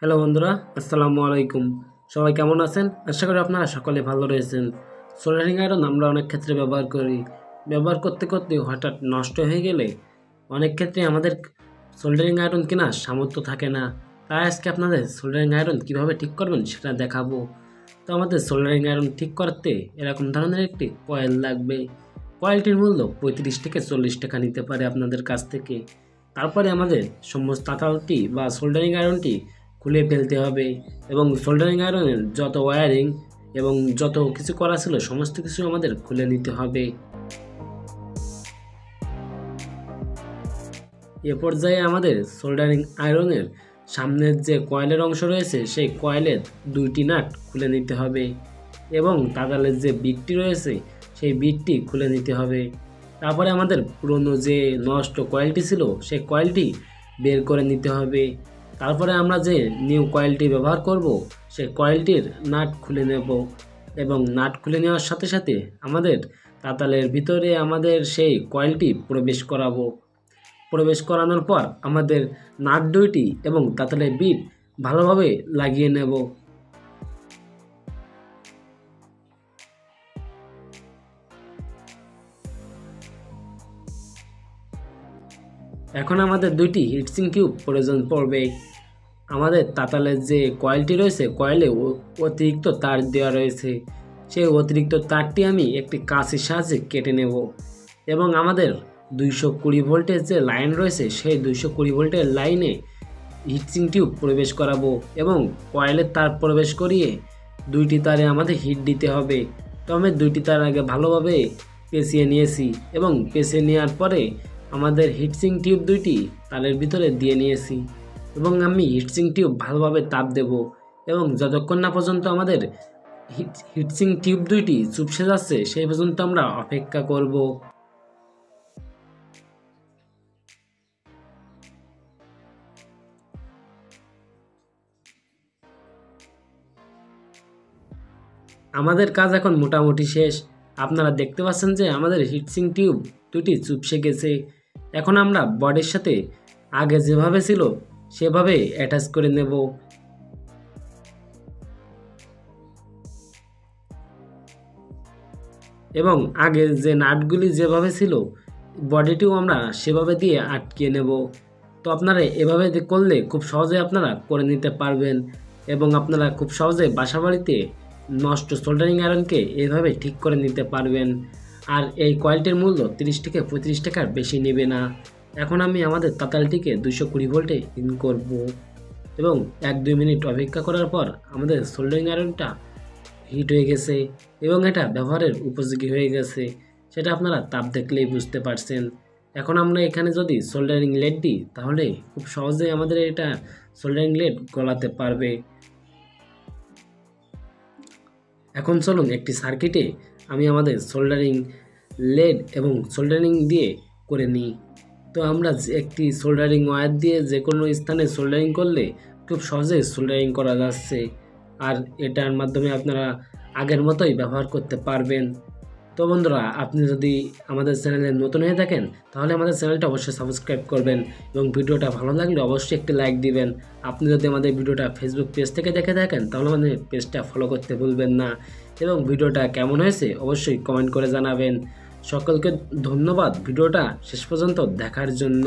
Hello বন্ধুরা, আসসালামু আলাইকুম। সবাই কেমন আছেন? আশা করি আপনারা সকলে ভালো রয়েছেন। সোল্ডারিং আয়রন আমরা অনেক ক্ষেত্রে ব্যবহার করি। ব্যবহার করতে করতে হঠাৎ নষ্ট হয়ে গেলে অনেক ক্ষেত্রে আমাদের সোল্ডারিং আয়রন কেনার সামর্থ্য থাকে না। তাই আজকে আপনাদের সোল্ডারিং আয়রন কীভাবে ঠিক করবেন সেটা দেখাবো। তো আমাদের সোল্ডারিং আয়রন ঠিক করতে এরকম ধরনের একটি কয়েল লাগবে। কয়েলটির মূল্য 35 থেকে 40 টাকা নিতে পারে আপনাদের কাছ থেকে। তারপরে আমাদের সমস্ত তাঁতালটি বা সোল্ডারিং আয়রনটি খুলে ফেলতে হবে এবং সোল্ডারিং আয়রনের যত ওয়্যারিং এবং যত কিছু করা ছিল সমস্ত কিছু আমাদের খুলে নিতে হবে। এ পর্যায়ে আমাদের সোল্ডারিং আয়রনের সামনের যে কয়েলের অংশ রয়েছে সেই কয়েলের 2টি নাট খুলে নিতে হবে এবং তাঁতালের যে বিটটি রয়েছে সেই বিটটি খুলে নিতে হবে। তারপরে আমাদের পুরনো যে নষ্ট কয়েলটি ছিল সেই কয়েলটি বের করে নিতে হবে। তারপরে আমরা যে নিউ কয়েলটি ব্যবহার করব সেই কয়েলটির নাট খুলে নেব এবং নাট খুলে নেওয়ার সাথে সাথে আমাদের তাঁতালের ভিতরে আমাদের সেই কয়েলটি প্রবেশ করাবো। প্রবেশ করানোর পর আমাদের নাট দুইটি এবং তাঁতালের বিট ভালোভাবে লাগিয়ে নেব। এখন আমাদের 2টি হিটসিং টিউব প্রয়োজন পড়বে। আমাদের তাঁতালের যে কয়েলটি রয়েছে কয়েলে অতিরিক্ত তার দেওয়া রয়েছে, সেই অতিরিক্ত তারটি আমি একটি কাঁচির সাহায্যে কেটে নেব এবং আমাদের 220 ভোল্টের যে লাইন রয়েছে সেই 220 ভোল্টের লাইনে হিটসিং টিউব প্রবেশ করাবো এবং কয়েলের তার প্রবেশ করিয়ে 2টি তারে আমাদের হিট দিতে হবে। তো আমি 2টি তার আগে ভালোভাবে পেঁচিয়ে নিয়েছি এবং পেঁচিয়ে নেওয়ার পরে আমাদের হিটসিং টিউব 2টি তারের ভিতরে দিয়ে নিয়েছি এবং আমি হিটসিং টিউব ভালোভাবে তাপ দেব এবং যতক্ষণ না পর্যন্ত আমাদের হিটসিং টিউব 2টি চুপসে যাচ্ছে সেই পর্যন্ত আমরা অপেক্ষা করব। আমাদের কাজ এখন মোটামুটি শেষ। আপনারা দেখতে পাচ্ছেন যে আমাদের হিটসিং টিউব 2টি চুপসে গেছে। এখন আমরা বডির সাথে আগে যেভাবে ছিল সেভাবে অ্যাটাচ করে নেব এবং আগে যে নাটগুলি যেভাবে ছিল বডিটিও আমরা সেভাবে দিয়ে আটকিয়ে নেব। তো আপনারা এভাবে করলে খুব সহজে আপনারা করে নিতে পারবেন এবং আপনারা খুব সহজে বাসাবাড়িতে নষ্ট সোল্ডারিং আয়রনকে এভাবে ঠিক করে নিতে পারবেন। আর এই কয়েলটির মূল্য 30 থেকে 35 টাকার বেশি নেবে না। এখন আমি আমাদের তাঁতালটিকে 220 ভোল্টে ইন করব এবং 1-2 মিনিট অপেক্ষা করার পর আমাদের সোল্ডারিং আয়রনটা হিট হয়ে গেছে এবং এটা ব্যবহারের উপযোগী হয়ে গেছে, সেটা আপনারা তাপ দেখলেই বুঝতে পারছেন। এখন আমরা এখানে যদি সোল্ডারিং লেড দিই তাহলে খুব সহজেই আমাদের এটা সোল্ডারিং লেড গলাতে পারবে। এখন চলুন একটি সার্কিটে আমি আমাদের সোল্ডারিং লেড এবং সোল্ডারিং দিয়ে করে নিই। তো আমরা একটি সোল্ডারিং ওয়্যার দিয়ে যে কোনো স্থানে সোল্ডারিং করলে খুব সহজে সোল্ডারিং করা যাচ্ছে আর এটার মাধ্যমে আপনারা আগের মতোই ব্যবহার করতে পারবেন। তো বন্ধুরা, আপনি যদি আমাদের চ্যানেলে নতুন হয়ে থাকেন তাহলে আমাদের চ্যানেলটা অবশ্যই সাবস্ক্রাইব করবেন এবং ভিডিওটা ভালো লাগলে অবশ্যই একটি লাইক দিবেন। আপনি যদি আমাদের ভিডিওটা ফেসবুক পেজ থেকে দেখে থাকেন তাহলে আমাদের পেজটা ফলো করতে ভুলবেন না এবং ভিডিওটা কেমন হয়েছে অবশ্যই কমেন্ট করে জানাবেন। সকলকে ধন্যবাদ ভিডিওটা শেষ পর্যন্ত দেখার জন্য।